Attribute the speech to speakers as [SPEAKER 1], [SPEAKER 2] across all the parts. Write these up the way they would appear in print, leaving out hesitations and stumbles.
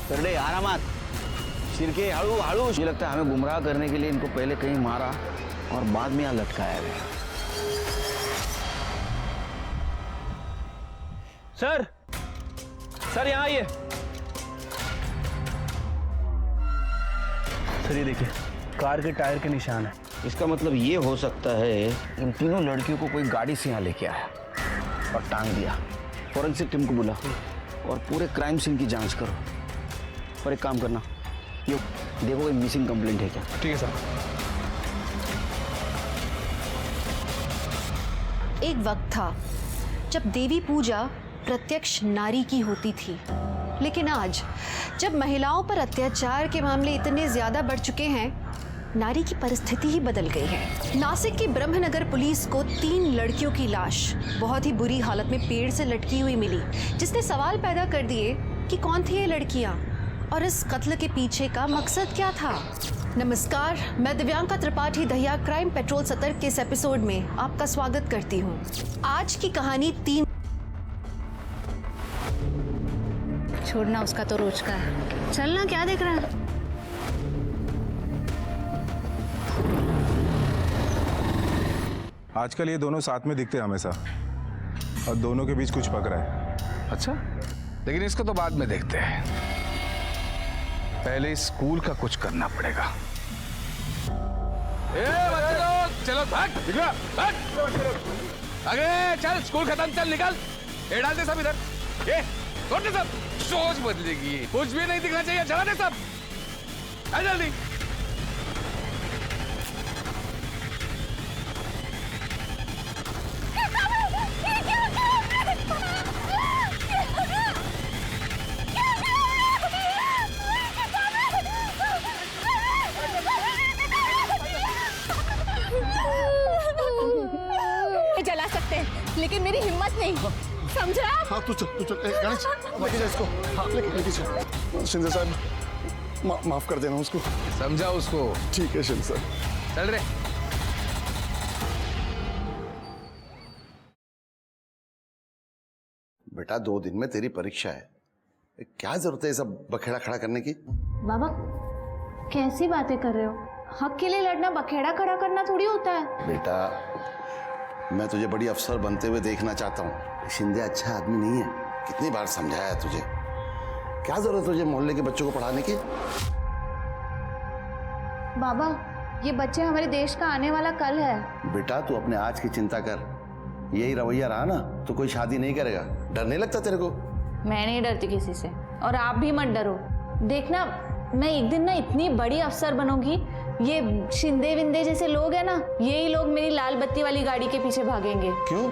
[SPEAKER 1] करड़े आरामात, सिरके हड़ू हड़ू। मुझे लगता है हमें गुमराह करने के लिए इनको पहले कहीं मारा और बाद में यहाँ लटकाया गया।
[SPEAKER 2] सर, सर यहाँ आइए। सर ये देखिए, कार के टायर के निशान है।
[SPEAKER 1] इसका मतलब ये हो सकता है इन तीनों लड़कियों को कोई गाड़ी से यहाँ लेके आया और टांग दिया। फॉरेंसिक टीम को बुला और पूरे क्राइम सीन की जांच करो। और एक काम करना, ये देखो कोई मिसिंग कंप्लेंट है क्या।
[SPEAKER 2] ठीक है सर।
[SPEAKER 3] एक वक्त था जब देवी पूजा प्रत्यक्ष नारी की होती थी, लेकिन आज जब महिलाओं पर अत्याचार के मामले इतने ज्यादा बढ़ चुके हैं, नारी की परिस्थिति ही बदल गई है। नासिक की ब्रह्मनगर पुलिस को 3 लड़कियों की लाश बहुत ही बुरी हालत में पेड़ से लटकी हुई मिली, जिसने सवाल पैदा कर दिए कि कौन थी ये लड़कियां और इस कत्ल के पीछे का मकसद क्या था। नमस्कार, मैं दिव्यांका त्रिपाठी दहिया क्राइम पेट्रोल सतर्क के इस एपिसोड में आपका स्वागत करती हूँ। आज की कहानी 3।
[SPEAKER 4] छोड़ना, उसका तो रोज का है। चलना, क्या देख रहा है?
[SPEAKER 5] आजकल ये दोनों साथ में दिखते हैं हमेशा, और दोनों के बीच कुछ पक रहा है।
[SPEAKER 6] अच्छा, लेकिन इसको तो बाद में देखते हैं। पहले इस स्कूल का कुछ करना पड़ेगा। बच्चे लोग चलो, भाग भाग आगे चल, स्कूल खत्म, चल निकल। ये डाल दे सब इधर, ये छोड़ दे सब। सोच बदलेगी, कुछ भी नहीं दिखना चाहिए, चला दे सब। आ जल्दी।
[SPEAKER 4] जला सकते हैं, लेकिन मेरी हिम्मत नहीं, समझा?
[SPEAKER 7] हाँ तू चल गणेश, लेके जा इसको। हाँ लेके चल। शिंदे साहब माफ कर देना उसको।
[SPEAKER 6] समझा उसको।
[SPEAKER 7] ठीक है शिंदे साहब।
[SPEAKER 6] चल रे।
[SPEAKER 8] बेटा 2 दिन में तेरी परीक्षा है, क्या जरूरत है सब बखेड़ा खड़ा करने की।
[SPEAKER 4] बाबा कैसी बातें कर रहे हो? हक के लिए लड़ना बखेड़ा खड़ा करना थोड़ी होता है।
[SPEAKER 8] बेटा मैं तुझे बड़ी अफसर बनते हुए देखना चाहता हूँ। शिंदे अच्छा आदमी नहीं है, कितनी बार समझाया है तुझे। क्या जरूरत है तुझे मोहल्ले के बच्चों को पढ़ाने की।
[SPEAKER 4] बाबा ये बच्चे हमारे देश का आने वाला कल है।
[SPEAKER 8] बेटा तू अपने आज की चिंता कर, यही रवैया रहा ना तो कोई शादी नहीं करेगा। डर नहीं लगता तेरे को?
[SPEAKER 4] मैं नहीं डरती किसी से, और आप भी मत डरो। देखना मैं एक दिन ना इतनी बड़ी अफसर बनूंगी, ये शिंदे विंदे जैसे लोग हैं ना, यही लोग मेरी लाल बत्ती वाली गाड़ी के पीछे भागेंगे।
[SPEAKER 8] क्यों?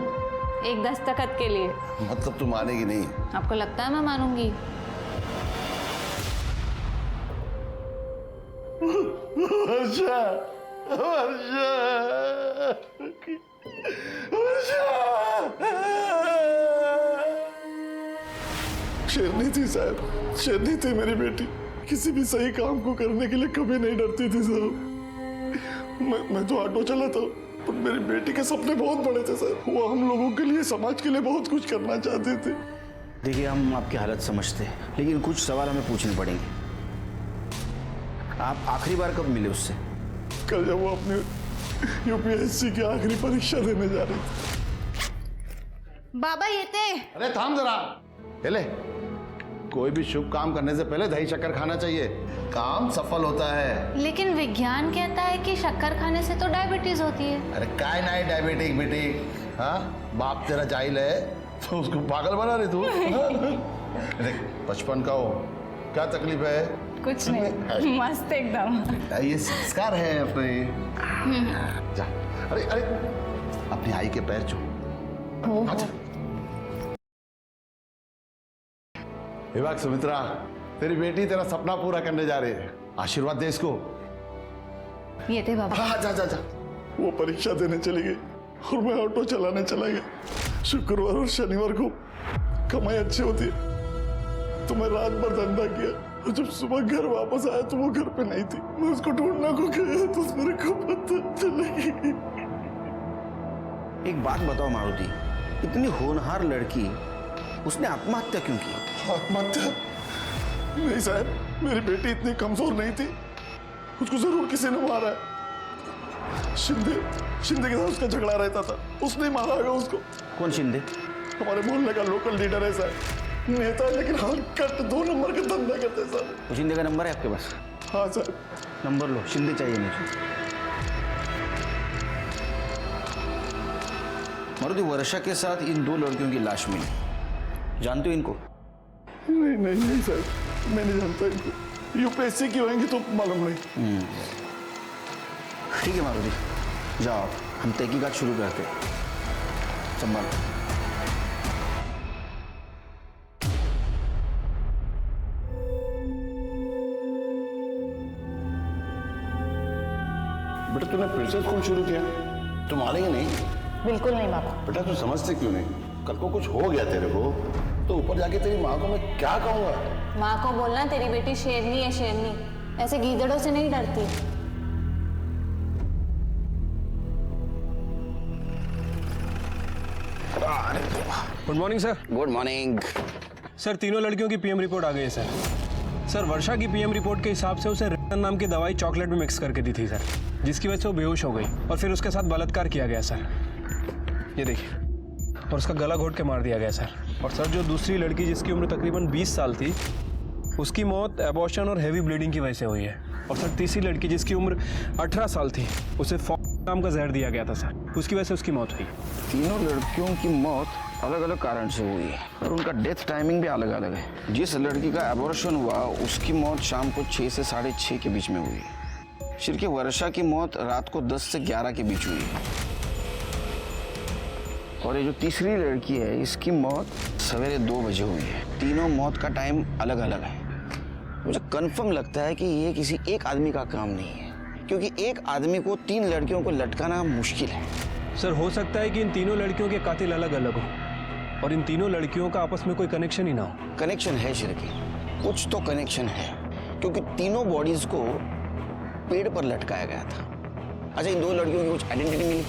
[SPEAKER 4] एक दस्तखत के लिए।
[SPEAKER 8] मतलब तू मानेगी नहीं?
[SPEAKER 4] आपको लगता है मैं मानूंगी?
[SPEAKER 7] वर्षा, वर्षा, शेरनी थी साहब, शेरनी थी मेरी बेटी। किसी भी सही काम को करने के लिए कभी नहीं डरती थी साहब। मैं तो ऑटो चलाता हूँ, पर मेरी बेटी के सपने बहुत बड़े थे साहब। वो हम लोगों के लिए, समाज के लिए बहुत कुछ करना चाहते थे।
[SPEAKER 1] देखिए हम आपकी हालत समझते हैं, लेकिन कुछ सवाल हमें पूछने पड़ेंगे। आप आखिरी बार कब मिले उससे?
[SPEAKER 7] कल जब वो अपनी यूपीएससी की आखिरी परीक्षा देने जा रही थी।
[SPEAKER 4] बाबा ये थे।
[SPEAKER 8] अरे थाम जरा। ले, कोई भी शुभ काम करने से पहले दही शक्कर खाना चाहिए, काम सफल होता है।
[SPEAKER 4] लेकिन विज्ञान कहता है कि शक्कर खाने से तो डायबिटीज होती है।
[SPEAKER 8] अरे काय नहीं डायबिटिक बेटी, हाँ बाप तेरा जाहिल है तो उसको पागल बना रही तू। देख 55 का हो, क्या तकलीफ है?
[SPEAKER 4] कुछ नहीं, मस्त एकदम।
[SPEAKER 8] ये संस्कार है अपने। जा, अरे अरे अपनी आई के पैर छू। अच्छा विभाग सुमित्रा, तेरी बेटी तेरा सपना पूरा करने जा रही है, आशीर्वाद दे इसको।
[SPEAKER 4] ये थे बाबा।
[SPEAKER 8] हाँ जा जा जा।
[SPEAKER 7] वो परीक्षा देने चली गई और मैं ऑटो चलाने चला गया। शुक्रवार और शनिवार को कमाई अच्छी होती है, तो मैं रात भर धंधा किया, और जब सुबह घर वापस आया तो वो घर पे नहीं थी। मैं उसको ढूंढना को गया तो मेरे को पता चलेगी।
[SPEAKER 1] एक बात बताओ मारुति, इतनी होनहार लड़की, उसने आत्महत्या क्यों की?
[SPEAKER 7] आत्महत्या? नहीं साहब, मेरी बेटी इतनी कमजोर नहीं थी, उसको जरूर किसी ने मारा है। शिंदे के साथ उसका झगड़ा रहता था, उसने मारा होगा उसको।
[SPEAKER 1] कौन शिंदे?
[SPEAKER 7] हमारे मोहल्ले का लोकल लीडर है साहब, नेता है लेकिन हरकत 2 नंबर का धंधा करते हैं साहब।
[SPEAKER 1] तो शिंदे का नंबर है आपके पास?
[SPEAKER 7] हाँ साहब।
[SPEAKER 1] नंबर लो, शिंदे चाहिए मुझे। मारुति, वर्षा के साथ इन 2 लड़कियों की लाश मिली, जानते हो इनको?
[SPEAKER 7] नहीं साहब, मैं नहीं जानता इनको। यूपीएससी की होंगी तो मालूम नहीं।
[SPEAKER 1] ठीक है मारुति, जाओ हम तहकीकात शुरू करते हैं। संभाल।
[SPEAKER 8] बेटा तूने फिर से स्कूल शुरू किया? तुम मानेंगे नहीं।
[SPEAKER 4] बिल्कुल नहीं पापा।
[SPEAKER 8] बेटा तू समझते क्यों नहीं? कल को कुछ हो गया तेरे को तो ऊपर जाके तेरी माँ को मैं क्या कहूँगा?
[SPEAKER 4] माँ को बोलना तेरी बेटी शेरनी है, शेरनी, ऐसे गीदड़ों से नहीं डरती।
[SPEAKER 2] Good morning sir.
[SPEAKER 1] Good morning.
[SPEAKER 2] Sir तीनों लड़कियों की पीएम रिपोर्ट आ गई है सर। सर वर्षा की पीएम रिपोर्ट के हिसाब से उसे रिटन नाम की दवाई चॉकलेट में मिक्स करके दी थी सर, जिसकी वजह से वो बेहोश हो गई और फिर उसके साथ बलात्कार किया गया सर। ये देखिए, और उसका गला घोट के मार दिया गया सर। और सर जो दूसरी लड़की जिसकी उम्र तकरीबन 20 साल थी, उसकी मौत एबॉर्शन और हैवी ब्लीडिंग की वजह से हुई है। और सर तीसरी लड़की जिसकी उम्र 18 साल थी, उसे नाम का जहर दिया गया था सर, उसकी वजह से उसकी मौत हुई।
[SPEAKER 1] तीनों लड़कियों की मौत अलग अलग कारण से हुई है और उनका डेथ टाइमिंग भी अलग अलग है। जिस लड़की का एबॉर्शन हुआ उसकी मौत शाम को 6 से 6:30 के बीच में हुई है। जबकि वर्षा की मौत रात को 10 से 11 के बीच हुई है। और ये जो तीसरी लड़की है, इसकी मौत सवेरे 2 बजे हुई है। तीनों मौत का टाइम अलग अलग है। मुझे कंफर्म लगता है कि ये किसी एक आदमी का काम नहीं है, क्योंकि एक आदमी को 3 लड़कियों को लटकाना मुश्किल है।
[SPEAKER 2] सर हो सकता है कि इन तीनों लड़कियों के कातिल अलग अलग हो और इन तीनों लड़कियों का आपस में कोई कनेक्शन ही ना हो।
[SPEAKER 1] कनेक्शन है शिरकी, कुछ तो कनेक्शन है, क्योंकि तीनों बॉडीज को पेड़ पर लटकाया गया था। अच्छा, इन 2 लड़कियों की कुछ आइडेंटिटी मिली?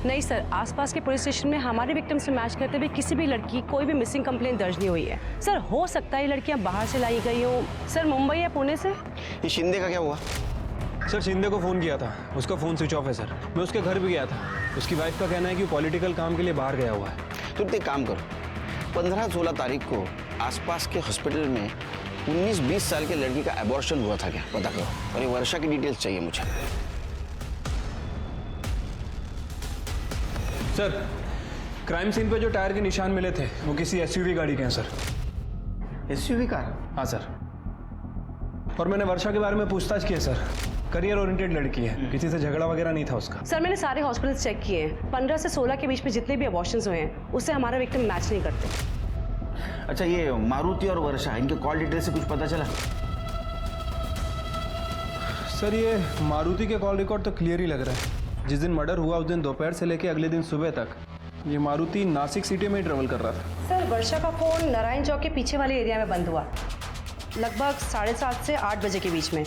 [SPEAKER 9] नहीं सर, आसपास के पुलिस स्टेशन में हमारे विक्टिम से मैच करते हुए किसी भी लड़की कोई भी मिसिंग कंप्लेंट दर्ज नहीं हुई है। सर हो सकता है ये लड़कियां बाहर से लाई गई हो, सर मुंबई या पुणे से।
[SPEAKER 1] ये शिंदे का क्या हुआ?
[SPEAKER 2] सर शिंदे को फ़ोन किया था, उसका फ़ोन स्विच ऑफ है सर। मैं उसके घर भी गया था, उसकी वाइफ का कहना है कि वो पॉलिटिकल काम के लिए बाहर गया हुआ है।
[SPEAKER 1] तो एक काम करो, 15-16 तारीख को आसपास के हॉस्पिटल में 19-20 साल के लड़की का एबॉर्शन हुआ था क्या, पता करो। और ये वर्षा की डिटेल्स चाहिए मुझे।
[SPEAKER 2] सर क्राइम सीन पे जो टायर के निशान मिले थे वो किसी एसयूवी गाड़ी के हैं सर।
[SPEAKER 1] SUV car?
[SPEAKER 2] हाँ सर। और मैंने वर्षा के बारे में पूछताछ की है सर। करियर ओरिएंटेड लड़की है, किसी से झगड़ा वगैरह नहीं था उसका।
[SPEAKER 9] सर मैंने सारे हॉस्पिटल्स चेक किए हैं, 15 से 16 के बीच में जितने भी अबॉर्शंस हुए हैं उससे हमारा विक्टिम मैच नहीं करते।
[SPEAKER 1] अच्छा, ये मारुति और वर्षा, इनके कॉल डिटेल से कुछ पता चला?
[SPEAKER 2] सर ये मारुति के कॉल रिकॉर्ड तो क्लियर ही लग रहा है। जिस दिन मर्डर हुआ उस दिन दोपहर से लेकर अगले दिन सुबह तक ये मारुति नासिक सिटी में ही ट्रेवल कर रहा था।
[SPEAKER 9] सर वर्षा का फ़ोन नारायण चौक के पीछे वाले एरिया में बंद हुआ, लगभग 7:30 से 8 बजे के बीच में,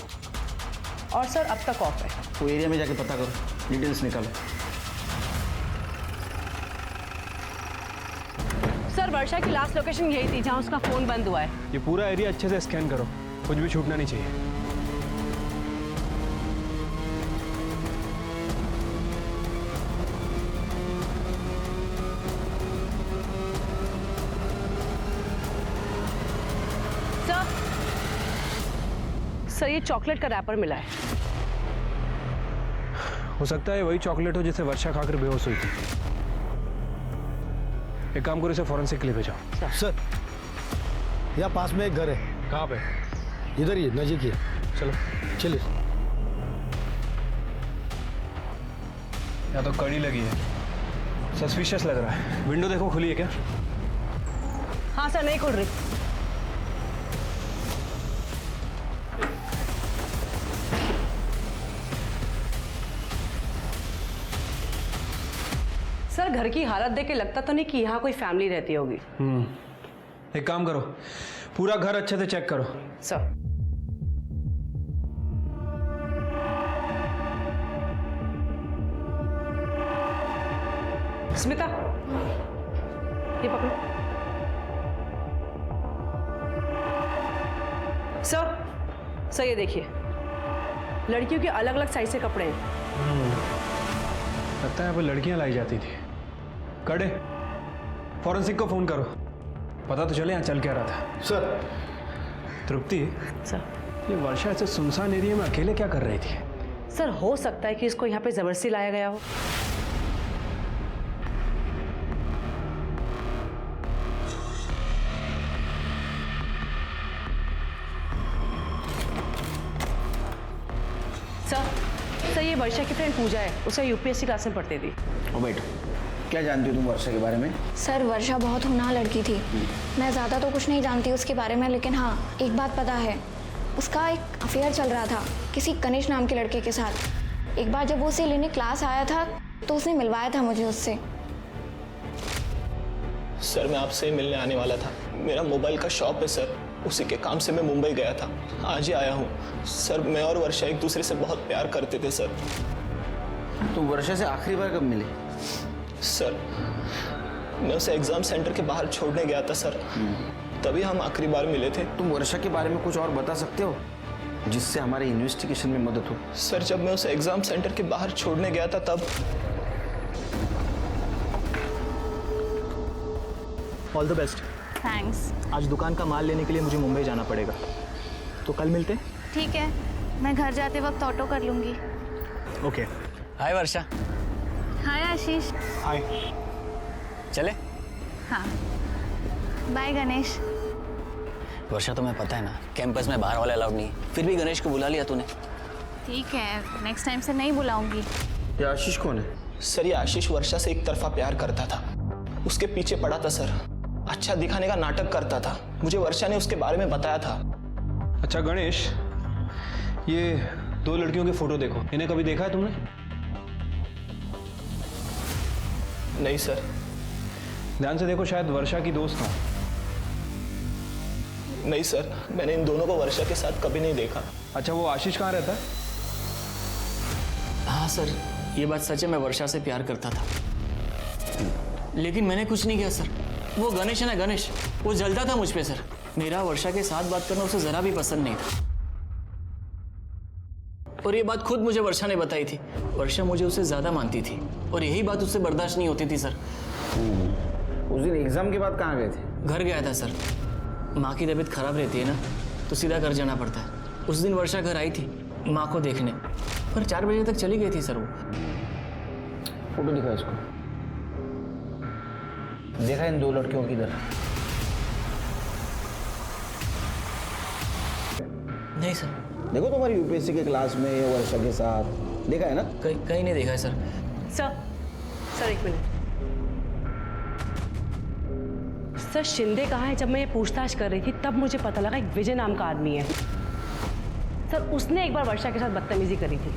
[SPEAKER 9] और सर अब तक ऑफ है।
[SPEAKER 1] वो एरिया में जाके पता करो, डिटेल्स निकालो।
[SPEAKER 9] सर वर्षा की लास्ट लोकेशन यही थी जहां उसका फ़ोन बंद हुआ है।
[SPEAKER 2] ये पूरा एरिया अच्छे से स्कैन करो, कुछ भी छूटना नहीं चाहिए।
[SPEAKER 9] सर ये चॉकलेट का रैपर मिला है।
[SPEAKER 2] हो सकता है वही चॉकलेट हो जिसे वर्षा खाकर बेहोश हुई थी। एक काम करो, इसे फॉरेंसिक के लिए भेजाओ।
[SPEAKER 10] सर यहाँ पास में एक घर है।
[SPEAKER 2] कहाँ पे?
[SPEAKER 10] इधर ही नजीक ही है।
[SPEAKER 2] चलो
[SPEAKER 10] चलिए।
[SPEAKER 2] यहाँ तो कड़ी लगी है, सस्पिशियस लग रहा है। विंडो देखो खुली है क्या?
[SPEAKER 9] हाँ सर नहीं खुल रही। सर घर की हालत देख के लगता तो नहीं कि यहाँ कोई फैमिली रहती होगी।
[SPEAKER 2] एक काम करो, पूरा घर अच्छे से चेक करो।
[SPEAKER 9] सर स्मिता ये पकड़ो। सर ये देखिए, लड़कियों के अलग अलग साइज के कपड़े हैं।
[SPEAKER 2] लगता है वो लड़कियां लाई जाती थी। कड़े, फॉरेंसिक को फोन करो, पता तो चले यहाँ चल क्या रहा था।
[SPEAKER 10] सर।
[SPEAKER 2] तृप्ति,
[SPEAKER 9] सर
[SPEAKER 2] ये वर्षा ऐसे सुनसान एरिया में अकेले क्या कर रही थी?
[SPEAKER 9] सर हो सकता है कि इसको यहाँ पे जबरदस्ती लाया गया हो। सर ये वर्षा की फ्रेंड पूजा है, उसे यूपीएससी क्लास में पढ़ती थी।
[SPEAKER 1] ओ बेटा, क्या जानती हो तुम वर्षा के बारे में?
[SPEAKER 11] सर वर्षा बहुत होनहार लड़की थी। मैं ज़्यादा तो कुछ नहीं जानती उसके बारे में, लेकिन हाँ एक बात पता है, उसका एक अफेयर चल रहा था किसी गणेश नाम के लड़के के साथ। एक बार जब वो उसे लेने क्लास आया था तो उसने मिलवाया था मुझे उससे।
[SPEAKER 12] सर मैं आपसे मिलने आने वाला था, मेरा मोबाइल का शॉप है सर, उसी के काम से मैं मुंबई गया था, आज ही आया हूँ। सर मैं और वर्षा एक दूसरे से बहुत प्यार करते थे सर।
[SPEAKER 1] तो वर्षा से आखिरी बार कब मिले?
[SPEAKER 12] सर मैं उसे एग्जाम सेंटर के बाहर छोड़ने गया था सर, तभी हम आखिरी बार मिले थे।
[SPEAKER 1] तुम वर्षा के बारे में कुछ और बता सकते हो जिससे हमारे इन्वेस्टिगेशन में मदद हो?
[SPEAKER 12] सर जब मैं उसे एग्जाम सेंटर के बाहर छोड़ने गया था तब।
[SPEAKER 13] All the best.
[SPEAKER 4] थैंक्स।
[SPEAKER 13] आज दुकान का माल लेने के लिए मुझे मुंबई जाना पड़ेगा, तो कल मिलते हैं।
[SPEAKER 4] ठीक है, मैं घर जाते वक्त ऑटो कर लूंगी।
[SPEAKER 13] ओके।
[SPEAKER 14] हाय वर्षा।
[SPEAKER 4] हाय आशीष।
[SPEAKER 13] हाय।
[SPEAKER 14] चले?
[SPEAKER 4] हाँ बाय गणेश।
[SPEAKER 14] वर्षा तुम्हें पता है ना कैंपस में बाहर वाले अलाउड नहीं है, फिर भी गणेश को बुला लिया तूने।
[SPEAKER 4] ठीक है, नेक्स्ट टाइम से नहीं बुलाऊंगी।
[SPEAKER 1] ये आशीष कौन है?
[SPEAKER 12] सर ये आशीष वर्षा से एक तरफा प्यार करता था, उसके पीछे पड़ा था सर, अच्छा दिखाने का नाटक करता था, मुझे वर्षा ने उसके बारे में बताया था।
[SPEAKER 2] अच्छा गणेश, ये दो लड़कियों के फोटो देखो, इन्हें कभी देखा है तुमने?
[SPEAKER 12] नहीं सर।
[SPEAKER 2] ध्यान से देखो, शायद वर्षा की दोस्त हो।
[SPEAKER 12] नहीं सर, मैंने इन दोनों को वर्षा के साथ कभी नहीं देखा।
[SPEAKER 2] अच्छा वो आशीष कहाँ रहता है?
[SPEAKER 14] हाँ सर ये बात सच है, मैं वर्षा से प्यार करता था, लेकिन मैंने कुछ नहीं किया सर। वो गणेश है ना गणेश, वो जलता था मुझ पे सर। मेरा वर्षा के साथ बात करना उसे जरा भी पसंद नहीं था, और ये बात खुद मुझे वर्षा ने बताई थी। वर्षा मुझे उससे ज्यादा मानती थी और यही बात उससे बर्दाश्त नहीं होती थी सर।
[SPEAKER 1] उस दिन एग्जाम के बाद कहाँ गए थे?
[SPEAKER 14] घर गया था सर, माँ की तबीयत खराब रहती है ना, तो सीधा घर जाना पड़ता है। उस दिन वर्षा घर आई थी माँ को देखने, पर 4 बजे तक चली गई थी सर। वो
[SPEAKER 1] फोटो दिखा इसको, देखा इन दो लड़कियों की इधर?
[SPEAKER 14] नहीं सर।
[SPEAKER 1] देखो तुम्हारी यूपीएससी के क्लास में वर्षा के साथ, देखा है ना?
[SPEAKER 14] कहीं नहीं देखा है सर।
[SPEAKER 9] सर एक मिनट। सर शिंदे कहाँ है? जब मैं ये पूछताछ कर रही थी तब मुझे पता लगा एक विजय नाम का आदमी है सर, उसने एक बार वर्षा के साथ बदतमीजी करी थी।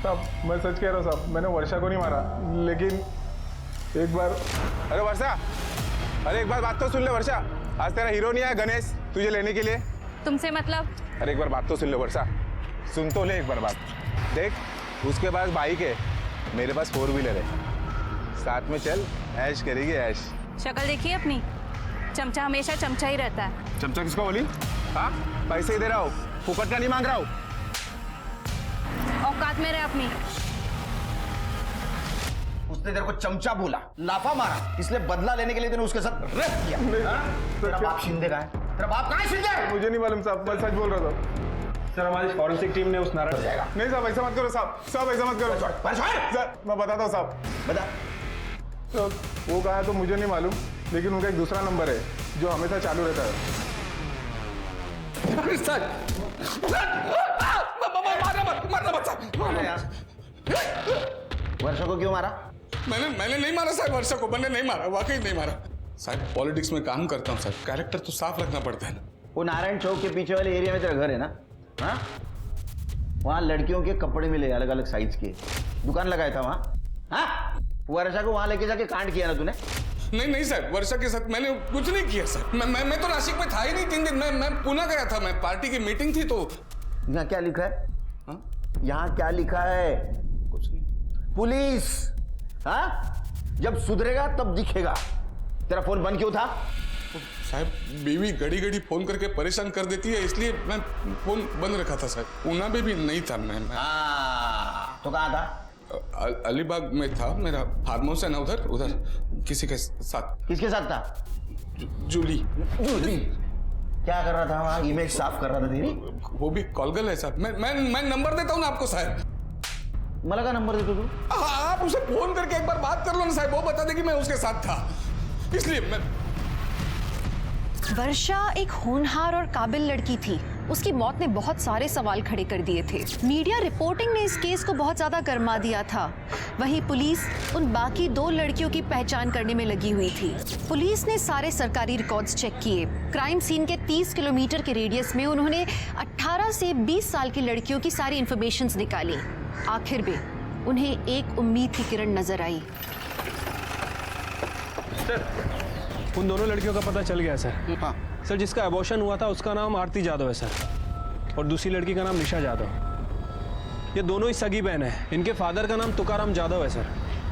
[SPEAKER 5] साहब मैं सच कह रहा हूँ साहब, मैंने वर्षा को नहीं मारा, लेकिन एक बार। अरे वर्षा, अरे एक बार बात तो सुन ले वर्षा, आज तेरा हीरो नहीं आया गणेश तुझे लेने के लिए?
[SPEAKER 4] तुमसे मतलब?
[SPEAKER 5] अरे एक बार बात तो सुन ले वर्षा, सुन तो ले एक बार बात। देख उसके पास बाइक है, मेरे पास 4 व्हीलर है, साथ में चल ऐश करेगी ऐश।
[SPEAKER 4] शक्ल देखिए अपनी, चमचा हमेशा चमचा ही रहता है।
[SPEAKER 5] चमचा किसको बोली? हाँ पैसे ही दे रहा हूँ, फुकट का नहीं मांग रहा हूँ।
[SPEAKER 4] औकात में रहे अपनी।
[SPEAKER 1] उसने तेरे को चमचा बोला, लाफा मारा, इसलिए बदला लेने के लिए तूने उसके साथ रेप किया। तेरा बाप शिंदे का है? तेरा बाप कहाँ है शिंदे?
[SPEAKER 5] मुझे नहीं मालूम साहब, मैं सच बोल रहा था।
[SPEAKER 2] सर हमारी फॉरेंसिक टीम ने उस नारा जाएगा।
[SPEAKER 5] नहीं साहब ऐसा मत करो साहब, साहब ऐसा मत करो सर, मैं बताता हूँ साहब।
[SPEAKER 1] बता।
[SPEAKER 5] तो वो कहा तो मुझे नहीं मालूम, लेकिन उनका एक दूसरा नंबर है जो हमेशा चालू रहता है।
[SPEAKER 1] वर्षा को क्यों मारा?
[SPEAKER 6] मैंने नहीं मारा साहब, वर्षा को मैंने नहीं मारा, वाकई नहीं मारा साहब। पॉलिटिक्स में काम करता हूँ साहब, कैरेक्टर तो साफ रखना पड़ता है ना। वो
[SPEAKER 1] नारायण चौक के पीछे वाले एरिया में तेरा घर है ना? हाँ, वहाँ लड़कियों के कपड़े मिले अलग अलग साइज के, दुकान लगाया था वहाँ। हाँ, वर्षा को वहाँ लेके जाके कांड किया ना तूने?
[SPEAKER 6] नहीं साहब, वर्षा के साथ मैंने कुछ नहीं किया सर। मैं तो नासिक में था ही नहीं 3 दिन, मैं पुणे गया था, मैं पार्टी की मीटिंग थी। तो
[SPEAKER 1] यहाँ क्या लिखा है? यहाँ क्या लिखा है?
[SPEAKER 6] कुछ नहीं।
[SPEAKER 1] पुलिस। हाँ, जब सुधरेगा तब दिखेगा। तेरा फोन बंद क्यों था?
[SPEAKER 6] साहब बीवी घड़ी घड़ी फोन करके परेशान कर देती है, इसलिए मैं फोन बंद रखा था साहब। ऊना में भी नहीं था मैं।
[SPEAKER 1] तो कहाँ था?
[SPEAKER 6] अलीबाग में था, मेरा फार्म हाउस है ना उधर, उधर किसी के साथ।
[SPEAKER 1] किसके साथ था?
[SPEAKER 6] जूली।
[SPEAKER 1] जूली क्या कर रहा था वहाँ? इमेज साफ कर रहा था तेरी?
[SPEAKER 6] वो भी कॉलगल है साहब। मैं नंबर देता हूँ ना आपको साहब।
[SPEAKER 1] मला का नंबर देते तू?
[SPEAKER 6] आप उसे फोन करके एक बार बात कर लो ना साहब, वो बता दे कि मैं उसके साथ था, इसलिए मैं।
[SPEAKER 3] वर्षा एक होनहार और काबिल लड़की थी। उसकी मौत ने बहुत सारे सवाल खड़े कर दिए थे। मीडिया रिपोर्टिंग ने इस केस को बहुत ज्यादा गरमा दिया था। वहीं पुलिस उन बाकी 2 लड़कियों की पहचान करने में लगी हुई थी। पुलिस ने सारे सरकारी रिकॉर्ड्स चेक किए। क्राइम सीन के 30 किलोमीटर के रेडियस में उन्होंने 18 से 20 साल की लड़कियों की सारी इंफॉर्मेशन निकाली। आखिर में उन्हें एक उम्मीद की किरण नजर आई।
[SPEAKER 2] उन दोनों लड़कियों का पता चल गया सर।
[SPEAKER 1] हाँ
[SPEAKER 2] सर, जिसका अबॉर्शन हुआ था उसका नाम आरती जादव है सर, और दूसरी लड़की का नाम निशा जादव। ये दोनों ही सगी बहन है। इनके फादर का नाम तुकाराम जादव है सर।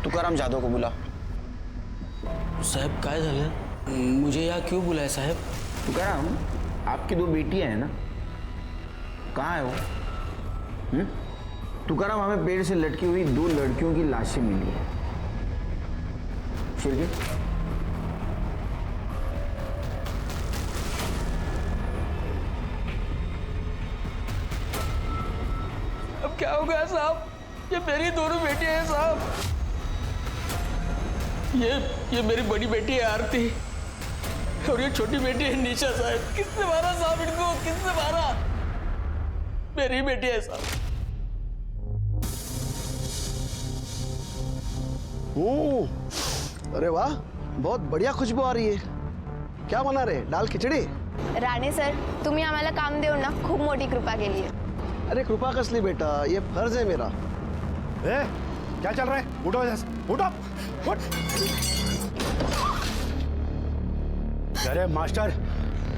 [SPEAKER 1] तुकाराम जादव को बुला।
[SPEAKER 14] साहब काय झालं? मुझे यहाँ क्यों बुलाया साहब?
[SPEAKER 1] तुकाराम, आपकी 2 बेटियां हैं ना, कहाँ है वो? तुकाराम, हमें पेड़ से लटकी हुई 2 लड़कियों की लाशें मिली है। फिर क्या?
[SPEAKER 14] अब क्या हो गया साहब? ये मेरी दोनों बेटियां हैं साहब। ये मेरी बड़ी बेटी है आरती, और ये छोटी बेटी है निशा साहब। किसने मारा साहब इनको? किसने मारा? मेरी बेटी है साहब।
[SPEAKER 10] अरे वाह, बहुत बढ़िया खुशबू आ रही है। क्या बना रहे? दाल खिचड़ी?
[SPEAKER 11] राणे सर, तुम्ही आम्हाला काम देऊन ना खूप मोठी कृपा केली आहे।
[SPEAKER 10] अरे कृपा कसली बेटा, ये फर्ज है मेरा। क्या चल रहा है? उठो, उठो, उठ। अरे मास्टर,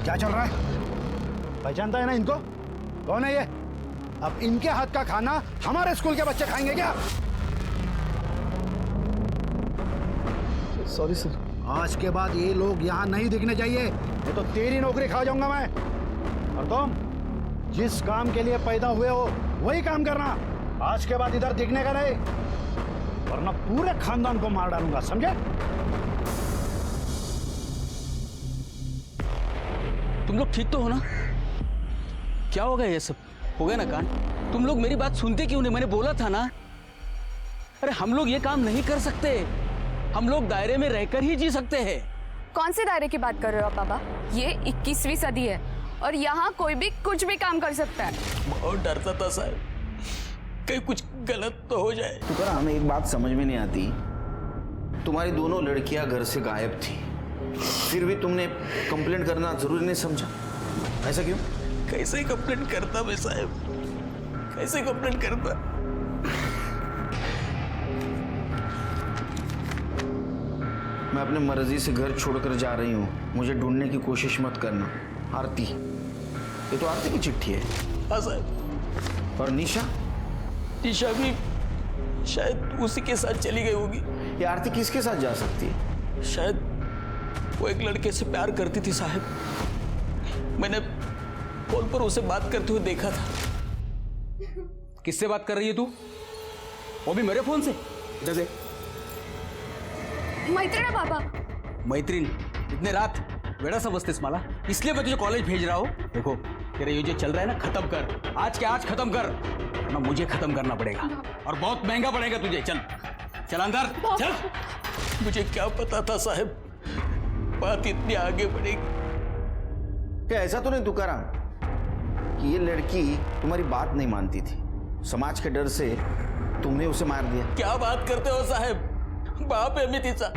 [SPEAKER 10] क्या चल रहा है? पहचानता है ना इनको? कौन है ये? अब इनके हाथ का खाना हमारे स्कूल के बच्चे खाएंगे क्या? Sorry sir. आज के बाद ये लोग यहाँ नहीं दिखने चाहिए, नहीं तो तेरी नौकरी खा जाऊंगा मैं। और तुम जिस काम के लिए पैदा हुए हो वही काम करना। आज के बाद इधर दिखने का नहीं, वरना पूरे खानदान को मार डालूंगा, समझे?
[SPEAKER 14] तुम लोग ठीक तो हो ना? क्या हो गया? ये सब हो गया ना कांड? तुम लोग मेरी बात सुनते क्यों नहीं? मैंने बोला था ना। अरे हम लोग ये काम नहीं कर सकते। हम लोग दायरे में रहकर ही जी सकते हैं।
[SPEAKER 15] कौन से दायरे की बात कर रहे हो आप बाबा? ये 21वीं सदी है और यहाँ कोई भी कुछ भी काम कर सकता है।
[SPEAKER 14] बहुत डरता था साहब, कहीं कुछ गलत तो हो जाए।
[SPEAKER 1] तुकाराम, हमें एक बात समझ में नहीं आती। तुम्हारी दोनों लड़कियां घर से गायब थी, फिर भी तुमने कंप्लेंट करना जरूरी नहीं समझा। ऐसा क्यों?
[SPEAKER 14] कैसे कंप्लेंट करता मैं साहब? कैसे कंप्लेंट करता?
[SPEAKER 1] मैं अपने मर्जी से घर छोड़कर जा रही हूँ, मुझे ढूंढने की कोशिश मत करना। आरती, ये तो आरती की चिट्ठी है।
[SPEAKER 14] हाँ साहब।
[SPEAKER 1] और निशा?
[SPEAKER 14] निशा भी शायद उसी के साथ चली गई होगी।
[SPEAKER 1] ये आरती किसके साथ जा सकती है?
[SPEAKER 14] शायद वो एक लड़के से प्यार करती थी साहब। मैंने फोन पर उसे बात करते हुए देखा था।
[SPEAKER 6] किससे बात कर रही है तू? वो भी मेरे फोन से? इधर देख।
[SPEAKER 15] मैत्रीण बाबा।
[SPEAKER 14] मैत्रीण? इतने रात वेड़ा समझतेस मला? इसलिए मैं तुझे कॉलेज भेज रहा हूँ। देखो, तेरा ये जो चल रहा है ना, खत्म कर। आज के आज खत्म कर, ना मुझे खत्म करना पड़ेगा, और बहुत महंगा पड़ेगा तुझे। चल चल अंदर चल। मुझे क्या पता था साहब बात इतनी आगे बढ़ेगी।
[SPEAKER 1] क्या ऐसा तो नहीं तुकाराम कि ये लड़की तुम्हारी बात नहीं मानती थी, समाज के डर से तुमने उसे मार दिया?
[SPEAKER 14] क्या बात करते हो साहब? बाप है मैं तिचा।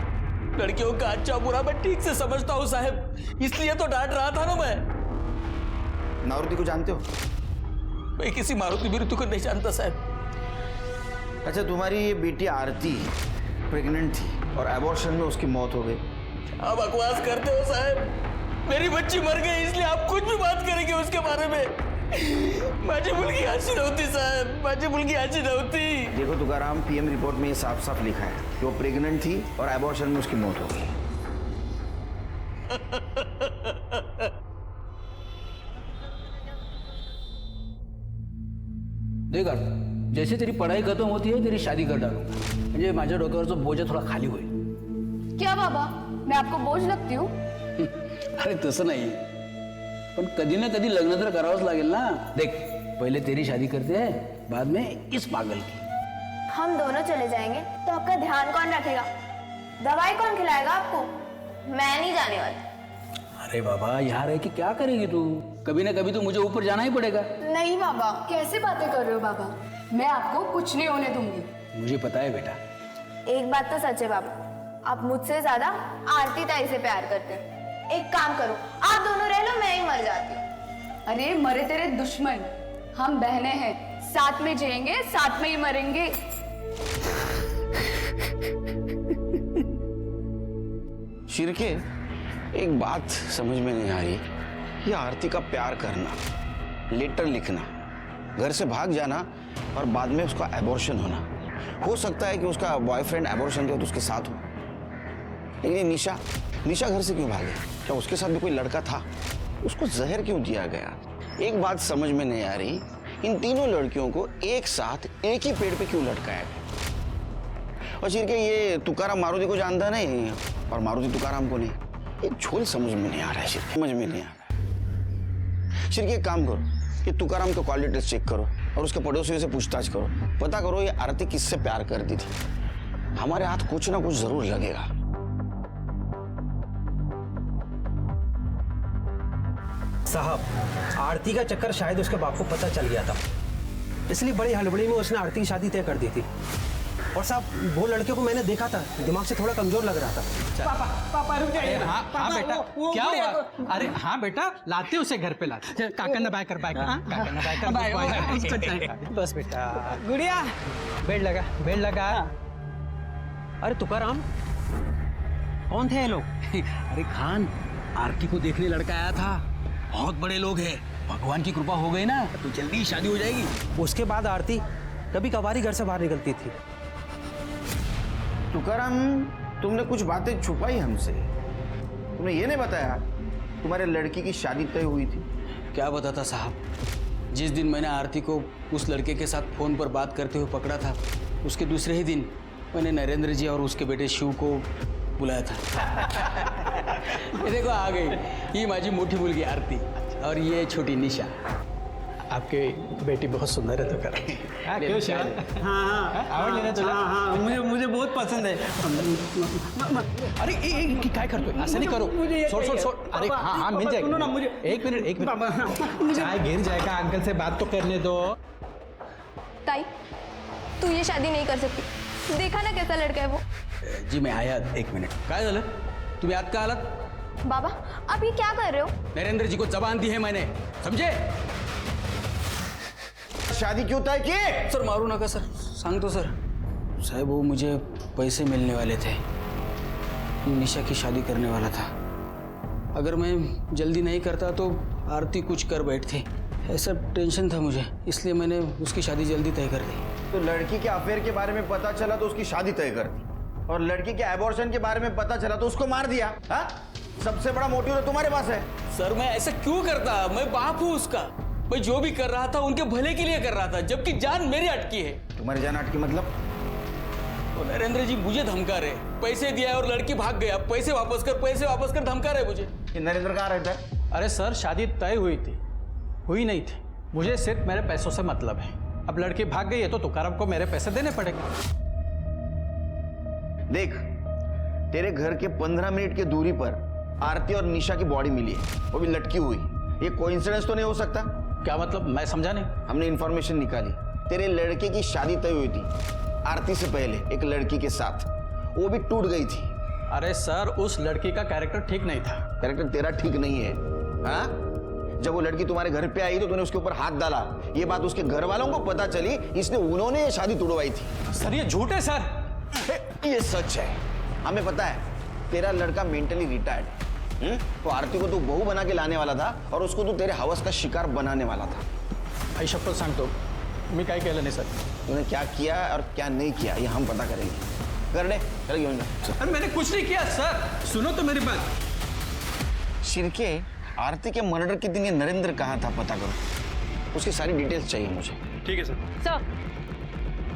[SPEAKER 14] लड़कियों का अच्छा बुरा मैं ठीक से समझता हूँ साहब, इसलिए तो डांट रहा था ना मैं।
[SPEAKER 1] मारुति को जानते हो?
[SPEAKER 14] मैं किसी मारुति बिरुति को नहीं जानता साहब।
[SPEAKER 1] अच्छा, तुम्हारी ये बेटी आरती प्रेग्नेंट थी और एबॉर्शन में उसकी मौत हो गई।
[SPEAKER 14] आप बकवास करते हो साहब। मेरी बच्ची मर गई, इसलिए आप कुछ भी बात करेंगे उसके बारे में। माझी मुलगी अशी नव्हती साहब, माझी मुलगी अशी नव्हती।
[SPEAKER 1] देखो तुकाराम, पीएम रिपोर्ट में ये साफ साफ लिखा है कि वो प्रेग्नेंट थी और एबॉर्शन में उसकी मौत हो गई।
[SPEAKER 16] देख जैसे तेरी पढ़ाई खत्म होती है तेरी शादी कर डालूंगा म्हणजे माझ्या डोक्यावरचा बोजा थोडा खाली होईल.
[SPEAKER 15] क्या बाबा, मैं आपको बोझ लगती हूँ?
[SPEAKER 16] अरे तसं नाही, पण कधी ना कधी लग्न तर करावंच लागेल ना. देख पहले तेरी शादी करते हैं, बाद में इस पागल की.
[SPEAKER 11] हम दोनों चले जाएंगे तो आपका ध्यान कौन रखेगा? दवाई कौन खिलाएगा आपको? मैं नहीं जाने वाली.
[SPEAKER 16] अरे बाबा यहाँ रह के क्या करेगी तू? कभी ना कभी तो मुझे ऊपर जाना ही पड़ेगा.
[SPEAKER 15] नहीं बाबा, कैसे बातें कर रहे हो बाबा? मैं आपको कुछ नहीं होने दूंगी.
[SPEAKER 16] मुझे पता है बेटा.
[SPEAKER 11] एक बात तो सच है बाबा, आप मुझसे ज्यादा आरती ताई से प्यार करते हैं. एक काम करो, आप दोनों रह लो, मैं ही मर जाती हूँ.
[SPEAKER 15] अरे मरे तेरे दुश्मन, हम बहनें हैं, साथ में जिएंगे साथ में ही मरेंगे.
[SPEAKER 1] शिर्के, एक बात समझ में नहीं आ रही, ये आरती का प्यार करना, लेटर लिखना, घर से भाग जाना और बाद में उसका एबॉर्शन होना. हो सकता है कि उसका बॉयफ्रेंड एबॉर्शन के वक्त उसके साथ हो, लेकिन निशा घर से क्यों भागे? क्या उसके साथ भी कोई लड़का था? उसको जहर क्यों दिया गया? एक बात समझ में नहीं आ रही, इन तीनों लड़कियों को एक साथ एक ही पेड़ पे क्यों लटकाया गया? और शिर्के, ये तुकाराम मारुति को जानता नहीं और मारुति तुकाराम को नहीं. एक झोल समझ में नहीं आ रहा है शिर्के, समझ में नहीं आ रहा. शिर्के, एक काम करो, ये तुकाराम का कॉल डिटेल्स चेक करो और उसके पड़ोसियों से पूछताछ करो. पता करो ये आरती किससे प्यार करती थी. हमारे हाथ कुछ ना कुछ जरूर लगेगा.
[SPEAKER 17] साहब, आरती का चक्कर शायद उसके बाप को पता चल गया था, इसलिए बड़ी हड़बड़ी में उसने आरती की शादी तय कर दी थी. और साहब वो लड़के को मैंने देखा था, दिमाग से थोड़ा कमजोर लग रहा था.
[SPEAKER 18] पापा रुक जाइए. हाँ बेटा, क्या हुआ? अरे हाँ बेटा, लाते उसे घर पे लाते. काका बाय कर बस बेटा. गुड़िया, बेड लगा.
[SPEAKER 17] अरे तुकाराम, कौन थे ये लोग?
[SPEAKER 16] अरे खान, आरती को देखने लड़का आया था. बहुत बड़े लोग हैं, भगवान की कृपा हो गई ना तो जल्दी ही शादी हो जाएगी.
[SPEAKER 17] उसके बाद आरती कभी कभार घर से बाहर निकलती थी.
[SPEAKER 1] तुकाराम, तुमने कुछ बातें छुपाई हमसे. तुमने ये नहीं बताया तुम्हारे लड़की की शादी तय हुई थी.
[SPEAKER 16] क्या बताता साहब, जिस दिन मैंने आरती को उस लड़के के साथ फोन पर बात करते हुए पकड़ा था, उसके दूसरे ही दिन मैंने नरेंद्र जी और उसके बेटे शिव को बुलाया था. ये देखो आ गई, ये माझी मोटी मुलगी आरती और ये छोटी निशा.
[SPEAKER 18] आपकी बेटी बहुत सुंदर है. तो कर क्यों शिवा? हाँ आवड लेना तुला? हाँ मुझे बहुत पसंद है.
[SPEAKER 17] अरे काय करतोय? असं नहीं करो. छोड़. अरे हाँ मिल जाएगा. सुनो ना मुझे. एक मिनट.
[SPEAKER 18] चाय गिर जाएगा, अंकल से बात तो करने दो.
[SPEAKER 11] ताई, तू ये शादी नहीं कर सकती. देखा ना कैसा लड़का है वो.
[SPEAKER 16] जी मैं आया. एक मिनिट. काय झालं? तुम्ही आत का आलात?
[SPEAKER 11] बाबा, आप ये क्या कर रहे हो?
[SPEAKER 16] नरेंद्र जी को जबान दी है मैंने, समझे?
[SPEAKER 1] शादी क्यों तय की?
[SPEAKER 16] सर मारू नका सर, सांगतो सर. साहब वो मुझे पैसे मिलने वाले थे, निशा की शादी करने वाला था. अगर मैं जल्दी नहीं करता तो आरती कुछ कर बैठती. ऐसा टेंशन था मुझे, इसलिए मैंने उसकी शादी जल्दी तय कर दी.
[SPEAKER 1] तो लड़की के अफेयर के बारे में पता चला तो उसकी शादी तय कर दी, और लड़की के एबॉर्शन के बारे में पता चला तो उसको मार दिया. हाँ? सबसे बड़ा मोटिव तो तुम्हारे पास है.
[SPEAKER 14] सर मैं ऐसा क्यों करता? मैं बाप हूँ उसका. मैं जो भी कर रहा था उनके भले के लिए कर रहा था, जबकि जान मेरी अटकी है.
[SPEAKER 1] तुम्हारी जान अटकी मतलब?
[SPEAKER 14] तो नरेंद्र जी मुझे धमका रहे, पैसे दिया और लड़की भाग गया. पैसे वापस कर धमका रहे मुझे.
[SPEAKER 1] ये नरेंद्र कहाँ रहता है?
[SPEAKER 18] अरे सर, शादी तय हुई नहीं थी. मुझे सिर्फ मेरे पैसों से मतलब है. अब लड़की भाग गई है तो तुकाराम को मेरे पैसे देने पड़ेंगे.
[SPEAKER 1] देख, तेरे घर के 15 मिनट की दूरी पर आरती और निशा की बॉडी मिली है, वो भी लटकी हुई. ये कोइंसिडेंस तो नहीं हो सकता?
[SPEAKER 18] क्या मतलब? मैं समझा नहीं.
[SPEAKER 1] हमने इंफॉर्मेशन निकाली, तेरे लड़के की शादी तय हुई थी आरती से पहले एक लड़की के साथ, वो भी टूट गई थी.
[SPEAKER 18] अरे सर, उस लड़की का कैरेक्टर ठीक नहीं था.
[SPEAKER 1] कैरेक्टर तेरा ठीक नहीं है. हाँ? जब वो लड़की तुम्हारे घर पे आई तो तूने उसके ऊपर हाथ डाला. ये बात उसके घर वालों को पता चली, इसलिए उन्होंने ये शादी तोड़वाई थी.
[SPEAKER 18] सर ये झूठ है सर.
[SPEAKER 1] ये सच है. हमें पता है तेरा लड़का मेंटली रिटायर्ड है. तो आरती को तू बहू बना के लाने वाला था और उसको तू तेरे हवस का शिकार बनाने वाला था.
[SPEAKER 18] आई शपथ सांगतो, मी काय केलं नाही सर.
[SPEAKER 1] तूने क्या किया और क्या नहीं किया ये हम पता करेंगे. कर दे, चल घेऊन जा.
[SPEAKER 18] अरे मैंने कुछ नहीं किया सर. सुनो तो मेरी बात.
[SPEAKER 1] शिर्के, आरती के मर्डर के दिन ये नरेंद्र कहाँ था पता करो. उसकी सारी डिटेल्स चाहिए मुझे.
[SPEAKER 2] ठीक है सर।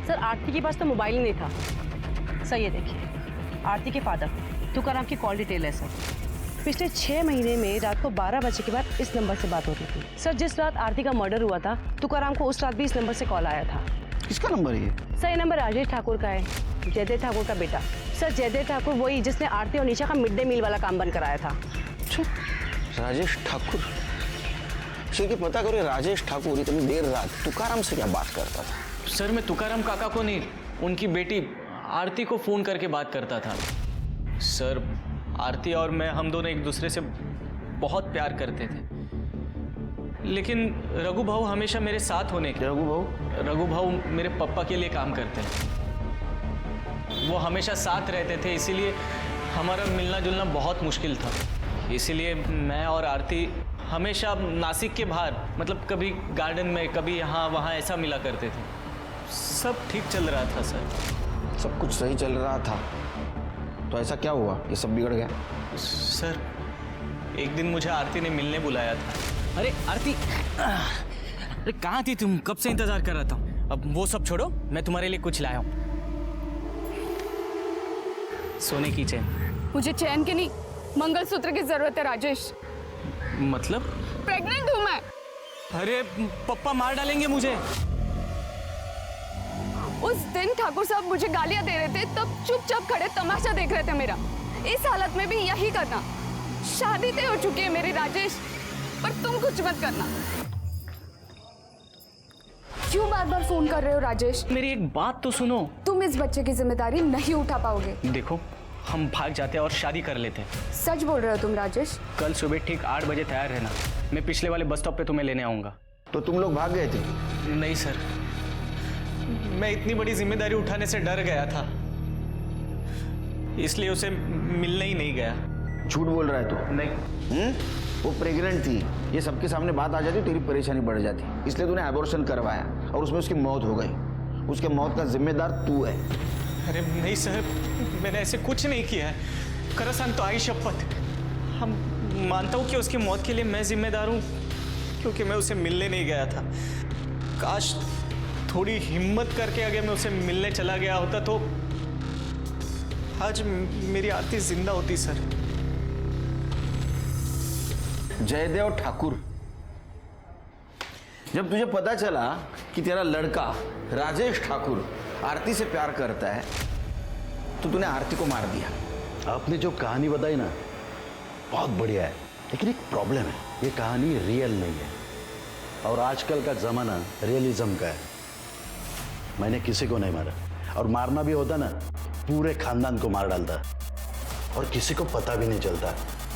[SPEAKER 9] सर आरती के पास तो मोबाइल ही नहीं था। सर ये देखिए, आरती के फादर तुकाराम की कॉल डिटेल है सर। पिछले 6 महीने में रात को 12 बजे के बाद इस नंबर से बात होती थी। सर जिस रात आरती का मर्डर हुआ था, तुकाराम को उस रात भी इस नंबर से कॉल आया था।
[SPEAKER 1] किसका नंबर है ये?
[SPEAKER 9] सर ये नंबर राजेश ठाकुर का है, जयदेव ठाकुर का बेटा। सर जयदेव ठाकुर वही जिसने आरती और निशा का मिड डे मील वाला काम बंद कराया था।
[SPEAKER 1] राजेश ठाकुर? क्योंकि पता करो राजेश ठाकुर इतनी देर रात तुकाराम से क्या बात करता था?
[SPEAKER 14] सर मैं तुकाराम काका को नहीं, उनकी बेटी आरती को फ़ोन करके बात करता था। सर आरती और मैं, हम दोनों एक दूसरे से बहुत प्यार करते थे, लेकिन रघु भाऊ हमेशा मेरे साथ होने के। रघु भाऊ मेरे पापा के लिए काम करते हैं, वो हमेशा साथ रहते थे, इसीलिए हमारा मिलना जुलना बहुत मुश्किल था। इसीलिए मैं और आरती हमेशा नासिक के बाहर, मतलब कभी गार्डन में, कभी यहाँ वहाँ ऐसा मिला करते थे। सब ठीक चल रहा था सर।
[SPEAKER 1] सब कुछ सही चल रहा था तो ऐसा क्या हुआ ये सब बिगड़ गया?
[SPEAKER 14] सर एक दिन मुझे आरती ने मिलने बुलाया था। अरे आरती, अरे कहाँ थी तुम? कब से इंतजार कर रहा था। अब वो सब छोड़ो, मैं तुम्हारे लिए कुछ लाया हूँ। सोने की चेन।
[SPEAKER 15] मुझे चैन की नहीं, मंगलसूत्र की जरूरत है राजेश।
[SPEAKER 14] मतलब?
[SPEAKER 15] प्रेग्नेंट हूँ मैं।
[SPEAKER 14] अरे पप्पा मार डालेंगे मुझे।
[SPEAKER 15] उस दिन ठाकुर साहब मुझे गालियां दे रहे थे, तब चुपचाप खड़े तमाशा देख रहे थे मेरा। इस हालत में भी यही करना। शादी तय हो चुकी है मेरी राजेश, पर तुम कुछ मत करना। क्यों बार बार फोन कर रहे हो राजेश?
[SPEAKER 14] मेरी एक बात तो सुनो।
[SPEAKER 15] तुम इस बच्चे की जिम्मेदारी नहीं उठा पाओगे।
[SPEAKER 14] देखो हम भाग जाते और शादी कर लेते।
[SPEAKER 15] सच बोल रहे हो तुम राजेश?
[SPEAKER 14] कल सुबह ठीक 8 बजे तैयार रहना, मैं पिछले वाले बस स्टॉप पे तुम्हें लेने आऊंगा।
[SPEAKER 1] तो तुम लोग भाग गए थे?
[SPEAKER 14] नहीं सर, मैं इतनी बड़ी जिम्मेदारी उठाने से डर गया था, इसलिए उसे मिलने ही नहीं गया।
[SPEAKER 1] झूठ बोल रहा है तू?
[SPEAKER 14] नहीं।
[SPEAKER 1] वो प्रेग्नेंट थी, ये सबके सामने बात आ जाती तेरी परेशानी बढ़ जाती, इसलिए तूने एबॉर्शन करवाया और उसमें उसकी मौत हो गई। उसके मौत का जिम्मेदार तू है।
[SPEAKER 14] अरे नहीं सर, मैंने ऐसे कुछ नहीं किया है। करसान तो आई शपथ, हम मानता हूँ कि उसकी मौत के लिए मैं जिम्मेदार हूँ, क्योंकि मैं उसे मिलने नहीं गया था। काश थोड़ी हिम्मत करके अगर मैं उसे मिलने चला गया होता तो आज मेरी आरती जिंदा होती सर।
[SPEAKER 1] जयदेव ठाकुर, जब तुझे पता चला कि तेरा लड़का राजेश ठाकुर आरती से प्यार करता है तो तूने आरती को मार दिया।
[SPEAKER 10] आपने जो कहानी बताई ना बहुत बढ़िया है, लेकिन एक प्रॉब्लम है, ये कहानी रियल नहीं है और आजकल का जमाना रियलिज्म का है। मैंने किसी को नहीं मारा, और मारना भी होता ना पूरे खानदान को मार डालता और किसी को पता भी नहीं चलता।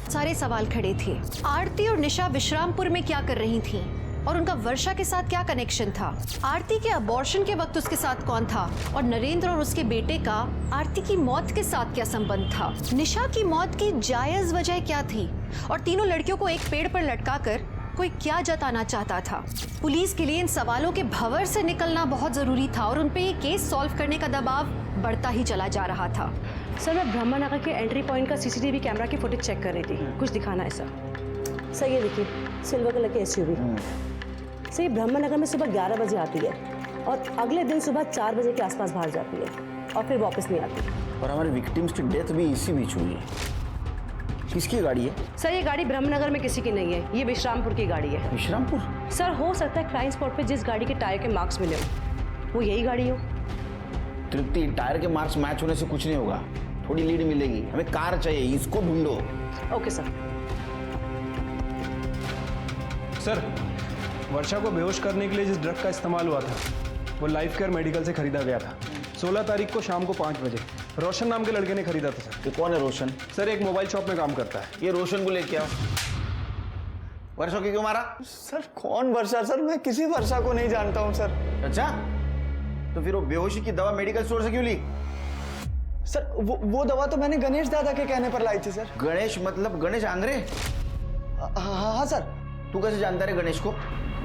[SPEAKER 3] सारे सवाल खड़े थे। आरती और निशा विश्रामपुर में क्या कर रही थीं? और उनका वर्षा के साथ क्या कनेक्शन था? आरती के अबॉर्शन के वक्त उसके साथ कौन था? और नरेंद्र और उसके बेटे का आरती की मौत के साथ क्या संबंध था? निशा की मौत की जायज वजह क्या थी? और तीनों लड़कियों को एक पेड़ पर लटकाकर कोई क्या जताना चाहता था? पुलिस के लिए इन सवालों के भंवर से निकलना बहुत जरूरी था और उन पे ये केस सॉल्व करने का दबाव बढ़ता ही चला जा रहा था।
[SPEAKER 9] सर मैं ब्रह्मनगर के एंट्री पॉइंट का सीसीटीवी कैमरा की फुटेज चेक कर रही थी, कुछ दिखाना है सर। सर ये देखिए सिल्वर कलर की एसयूवी। सर ये ब्रह्मनगर में सुबह 11 बजे आती है और अगले दिन सुबह 4 बजे के आसपास बाहर जाती है और फिर वापस नहीं आती।
[SPEAKER 1] और हमारे विक्टिम्स की डेथ भी इसी बीच हुई है। किसकी गाड़ी है?
[SPEAKER 9] सर ये गाड़ी ब्रह्मनगर में किसी की नहीं है, ये विश्रामपुर की गाड़ी है।
[SPEAKER 1] विश्रामपुर?
[SPEAKER 9] सर हो सकता है क्राइम स्पॉट पे जिस गाड़ी के टायर के मार्क्स मिले हो वो यही गाड़ी हो।
[SPEAKER 1] तृप्ति, टायर के मार्क्स मैच होने से कुछ नहीं होगा, थोड़ी लीड मिलेगी। हमें कार चाहिए, इसको ढूंढो।
[SPEAKER 9] Okay sir.
[SPEAKER 2] सर वर्षा को बेहोश करने के लिए जिस ड्रग का इस्तेमाल हुआ था वो लाइफ केयर मेडिकल से खरीदा गया था। 16 तारीख को शाम को 5 बजे रोशन नाम के लड़के ने खरीदा था सर।
[SPEAKER 1] ये कौन है रोशन?
[SPEAKER 2] सर एक मोबाइल शॉप में काम करता है।
[SPEAKER 1] ये रोशन को लेके आओ। वर्षा को क्यों मारा?
[SPEAKER 12] सर कौन वर्षा? सर मैं किसी वर्षा को नहीं जानता हूँ सर।
[SPEAKER 1] अच्छा, तो फिर वो बेहोशी की दवा मेडिकल स्टोर से क्यों ली?
[SPEAKER 12] सर वो दवा तो मैंने गणेश दादा के कहने पर लाई थी सर।
[SPEAKER 1] गणेश मतलब गणेश आंग्रे?
[SPEAKER 12] हाँ सर।
[SPEAKER 1] तू कैसे जानता है गणेश को?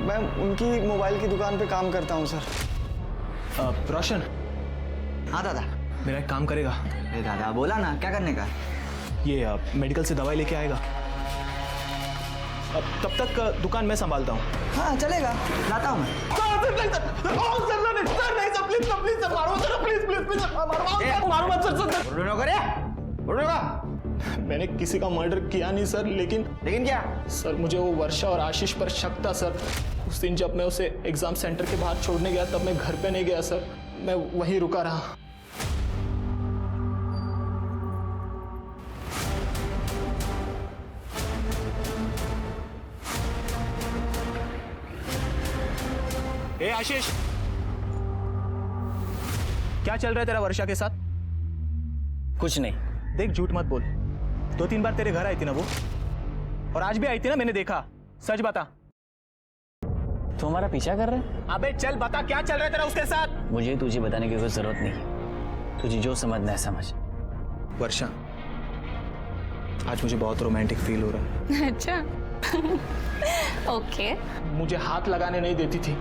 [SPEAKER 12] मैं उनकी मोबाइल की दुकान पे काम करता हूँ सर।
[SPEAKER 13] रोशन।
[SPEAKER 16] हाँ दादा।
[SPEAKER 13] मेरा एक काम करेगा?
[SPEAKER 16] अरे दादा बोला ना क्या करने का?
[SPEAKER 13] ये मेडिकल से दवाई लेके आएगा।
[SPEAKER 12] तब तक दुकान मैं संभालता हूँ।
[SPEAKER 16] हाँ चलेगा, लाता हूँ मैं।
[SPEAKER 12] मैंने किसी का मर्डर किया नहीं सर, लेकिन
[SPEAKER 1] क्या
[SPEAKER 12] सर मुझे वो वर्षा और आशीष पर शक था सर। उस दिन जब मैं उसे एग्जाम सेंटर के बाहर छोड़ने गया तब मैं घर पे नहीं गया सर, मैं वहीं रुका रहा। ए आशीष, क्या चल रहा है तेरा वर्षा के साथ?
[SPEAKER 14] कुछ नहीं।
[SPEAKER 12] देख झूठ मत बोल, 2-3 बार तेरे घर आई थी ना वो, और आज भी आई थी ना, मैंने देखा। सच बता।
[SPEAKER 14] तू हमारा पीछा कर रहा है?
[SPEAKER 12] अबे चल बता, क्या चल रहा है तेरा उसके साथ?
[SPEAKER 14] मुझे तुझे बताने की कोई जरूरत नहीं है, तुझे जो समझना है समझ।
[SPEAKER 12] वर्षा, आज मुझे बहुत रोमांटिक फील हो रहा है।
[SPEAKER 4] अच्छा ओके।
[SPEAKER 12] मुझे हाथ लगाने नहीं देती थी,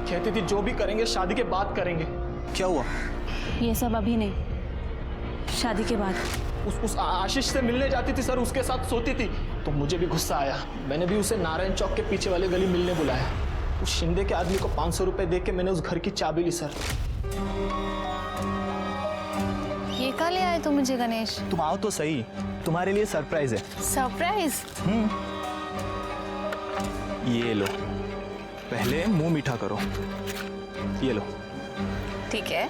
[SPEAKER 12] कहती थी जो भी करेंगे शादी के बाद करेंगे। क्या हुआ?
[SPEAKER 4] ये सब अभी नहीं, शादी के बाद।
[SPEAKER 12] उस आशीष से मिलने जाती थी सर, उसके साथ सोती थी, तो मुझे भी गुस्सा आया। मैंने भी उसे नारायण चौक के पीछे वाले गली मिलने बुलाया। उस शिंदे के आदमी को 500 रुपए दे के मैंने उस घर की चाबी ली सर।
[SPEAKER 4] ये कहाँ ले आए तुम मुझे गणेश?
[SPEAKER 12] तुम आओ तो सही, तुम्हारे लिए सरप्राइज है।
[SPEAKER 4] सरप्राइज?
[SPEAKER 12] ये लो, पहले मुंह मीठा करो। ये लो।
[SPEAKER 4] ठीक है।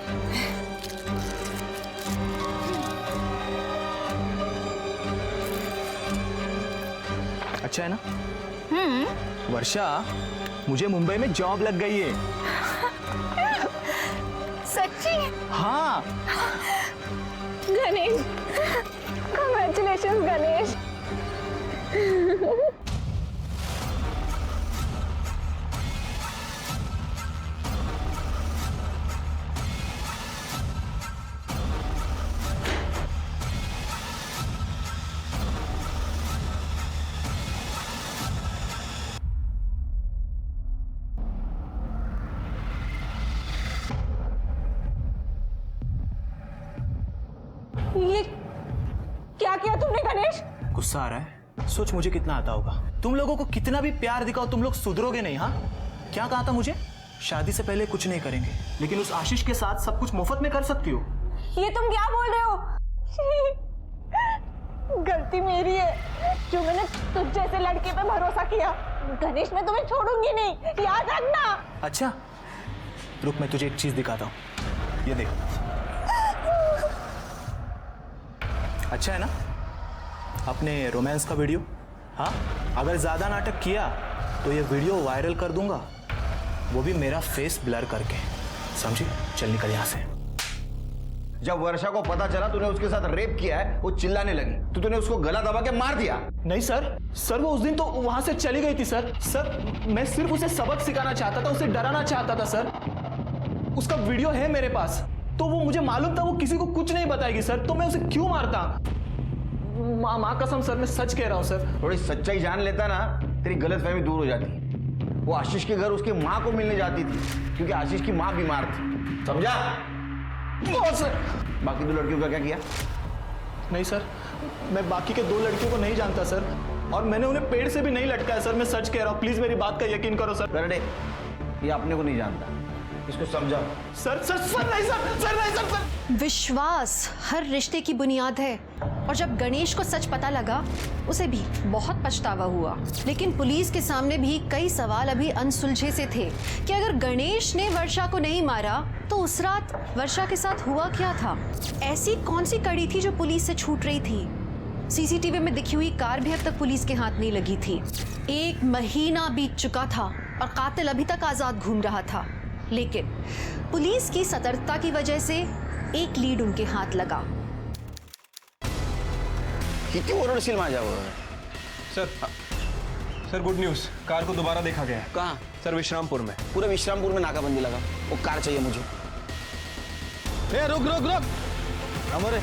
[SPEAKER 12] अच्छा है ना? वर्षा, मुझे मुंबई में जॉब लग गई है।
[SPEAKER 15] सच्ची?
[SPEAKER 12] हाँ।
[SPEAKER 15] गणेश, कांग्रेचुलेशंस गणेश। ये क्या किया तुमने गणेश?
[SPEAKER 12] गुस्सा आ रहा है? सोच मुझे कितना आता होगा। तुम लोगों को कितना भी प्यार दिखाओ, तुम लोग सुधरोगे नहीं। हाँ, क्या कहा था मुझे? शादी से पहले कुछ नहीं करेंगे, लेकिन उस आशीष के साथ सब कुछ मुफ्त में कर सकती हो।
[SPEAKER 15] ये तुम क्या बोल रहे हो? गलती मेरी है, जो मैंने तुझ जैसे लड़के पे भरोसा किया। गणेश, मैं तुम्हें छोड़ूंगी नहीं, याद रखना।
[SPEAKER 12] अच्छा रुक, मैं तुझे एक चीज दिखाता हूँ। ये देख। अच्छा है ना अपने रोमांस का वीडियो? हाँ, अगर ज्यादा नाटक किया तो ये वीडियो वायरल कर दूंगा, वो भी मेरा फेस ब्लर करके। समझी? चल निकल यहाँ से।
[SPEAKER 1] जब वर्षा को पता चला तूने उसके साथ रेप किया है, वो चिल्लाने लगी तो तूने उसको गला दबा के मार दिया।
[SPEAKER 12] नहीं सर वो उस दिन तो वहां से चली गई थी सर। मैं सिर्फ उसे सबक सिखाना चाहता था, उसे डराना चाहता था सर। उसका वीडियो है मेरे पास, तो वो मुझे मालूम था वो किसी को कुछ नहीं बताएगी सर, तो मैं उसे क्यों मारता? माँ कसम सर, मैं सच कह रहा हूँ सर।
[SPEAKER 1] थोड़ी सच्चाई जान लेता ना, तेरी गलतफहमी दूर हो जाती। वो आशीष के घर उसकी माँ को मिलने जाती थी, क्योंकि आशीष की माँ बीमार थी। समझा?
[SPEAKER 12] सर
[SPEAKER 1] बाकी 2 लड़कियों का क्या किया?
[SPEAKER 12] नहीं सर, मैं बाकी के 2 लड़कियों को नहीं जानता सर, और मैंने उन्हें पेड़ से भी नहीं लटकाया सर। मैं सच कह रहा हूँ, प्लीज मेरी बात का यकीन करो सर।
[SPEAKER 1] करडे, ये अपने को नहीं जानता, इसको समझा।
[SPEAKER 12] सर नहीं।
[SPEAKER 3] विश्वास हर रिश्ते की बुनियाद है, और जब गणेश को सच पता लगा उसे भी बहुत पछतावा हुआ। लेकिन पुलिस के सामने भी कई सवाल अभी अनसुलझे से थे कि अगर गणेश ने वर्षा को नहीं मारा तो उस रात वर्षा के साथ हुआ क्या था? ऐसी कौन सी कड़ी थी जो पुलिस से छूट रही थी? सीसीटीवी में दिखी हुई कार भी अब तक पुलिस के हाथ नहीं लगी थी। 1 महीना बीत चुका था और कातिल अभी तक आजाद घूम रहा था, लेकिन पुलिस की सतर्कता की वजह से एक लीड उनके हाथ लगा।
[SPEAKER 1] किती ओरडशील माझ्यावर?
[SPEAKER 2] सर गुड न्यूज़, कार को दोबारा देखा गया है।
[SPEAKER 1] कहाँ?
[SPEAKER 2] सर विश्रामपुर में।
[SPEAKER 1] पूरे विश्रामपुर में नाकाबंदी लगा। वो कार चाहिए मुझे।
[SPEAKER 10] रुक।
[SPEAKER 1] अमरे,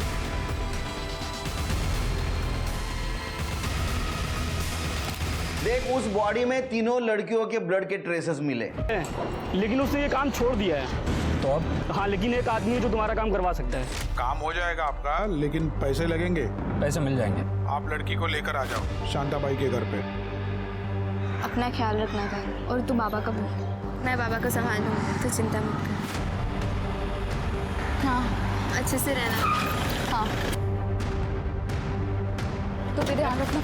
[SPEAKER 1] देख उस बॉडी में 3 लड़कियों के ब्लड के ट्रेसेस मिले,
[SPEAKER 18] लेकिन उसने ये काम छोड़ दिया है। तो अब? हाँ, लेकिन एक आदमी है जो तुम्हारा काम करवा सकता है।
[SPEAKER 5] काम हो जाएगा आपका, लेकिन पैसे लगेंगे।
[SPEAKER 13] पैसे मिल जाएंगे।
[SPEAKER 5] आप लड़की को लेकर आ जाओ शांताबाई के घर पे।
[SPEAKER 11] अपना ख्याल रखना कहीं, और तू बाबा का भी। मैं बाबा को संभाल लूँगी, तो चिंता मत कर। हाँ, अच्छे से रहना। हाँ, तू भी ध्यान रखना।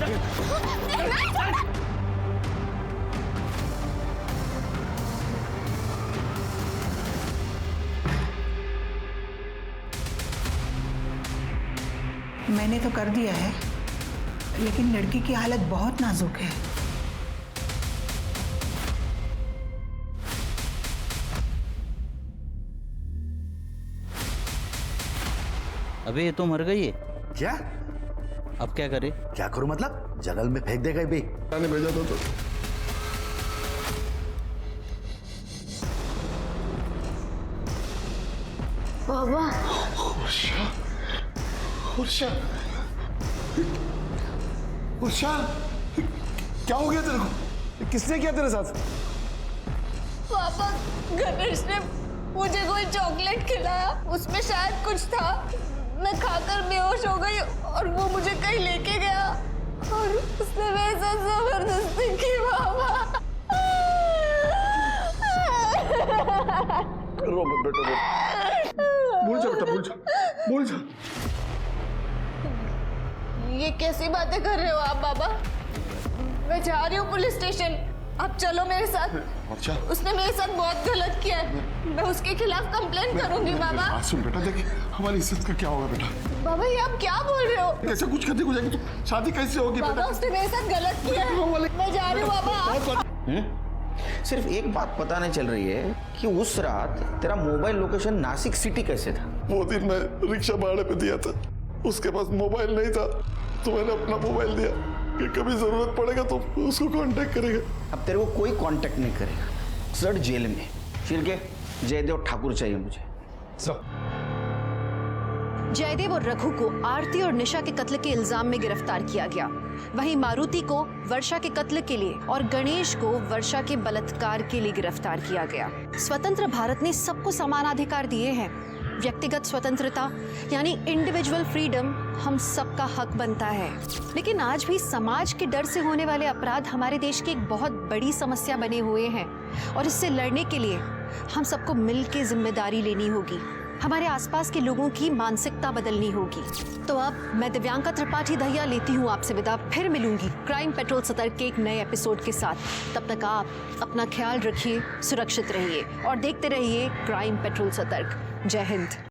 [SPEAKER 19] मैंने तो कर दिया है, लेकिन लड़की की हालत बहुत नाजुक है।
[SPEAKER 16] अबे ये तो मर गई है।
[SPEAKER 10] क्या?
[SPEAKER 16] अब क्या करे?
[SPEAKER 10] क्या करूं मतलब? जंगल में फेंक देगा बे।
[SPEAKER 7] मैंने भेजा था तो
[SPEAKER 11] बाबा।
[SPEAKER 7] वर्षा, वर्षा, क्या हो गया तेरे को? किसने किया तेरे साथ?
[SPEAKER 15] पापा, गणेश ने मुझे कोई चॉकलेट खिलाया, उसमें शायद कुछ था। मैं खाकर बेहोश हो गई और वो मुझे कहीं लेके गया और उसने मेरे साथ जबरदस्ती की। बाबा,
[SPEAKER 7] रो मत बेटा, रो। भूल जा बेटा, भूल जा, भूल जा।
[SPEAKER 15] ये कैसी बातें कर रहे हो आप बाबा? मैं जा रही हूँ पुलिस स्टेशन, आप चलो मेरे साथ।
[SPEAKER 7] अच्छा।
[SPEAKER 15] उसने मेरे साथ बहुत गलत किया है, मैं उसके खिलाफ कंप्लेंट करूंगी। बाबा
[SPEAKER 7] बात सुन बेटा, देखिए हमारी इज्जत का क्या होगा बेटा?
[SPEAKER 15] बाबा, ये आप क्या बोल रहे हो?
[SPEAKER 7] ऐसा कुछ करने को जाएगी तो शादी कैसे होगी
[SPEAKER 15] बाबा,
[SPEAKER 7] बेटा?
[SPEAKER 15] उसने मेरे साथ गलत किया है, मैं जा रही हूँ बाबा।
[SPEAKER 1] सिर्फ एक बात पता नहीं चल रही है कि उस रात तेरा मोबाइल लोकेशन नासिक सिटी कैसे था?
[SPEAKER 7] वो दिन मैं रिक्शा भाड़े पे दिया था, उसके पास मोबाइल नहीं था, तो मैंने अपना मोबाइल दिया कि कभी जरूरत पड़ेगा तो उसको कांटेक्ट करेगा।
[SPEAKER 1] अब तेरे को कोई कांटेक्ट नहीं करेगा। सर जेल में फिर के जयदेव ठाकुर चाहिए मुझे।
[SPEAKER 3] जयदेव और रघु को आरती और निशा के कत्ल के इल्जाम में गिरफ्तार किया गया। वहीं मारुति को वर्षा के कत्ल के लिए और गणेश को वर्षा के बलात्कार के लिए गिरफ्तार किया गया। स्वतंत्र भारत ने सबको समान अधिकार दिए हैं। व्यक्तिगत स्वतंत्रता यानी इंडिविजुअल फ्रीडम हम सबका हक बनता है। लेकिन आज भी समाज के डर से होने वाले अपराध हमारे देश की एक बहुत बड़ी समस्या बने हुए हैं और इससे लड़ने के लिए हम सबको मिलकर जिम्मेदारी लेनी होगी। हमारे आसपास के लोगों की मानसिकता बदलनी होगी। तो अब मैं दिव्यांका त्रिपाठी दहिया लेती हूँ आपसे विदा। फिर मिलूंगी क्राइम पेट्रोल सतर्क के एक नए एपिसोड के साथ। तब तक आप अपना ख्याल रखिए, सुरक्षित रहिए और देखते रहिए क्राइम पेट्रोल सतर्क। जय हिंद।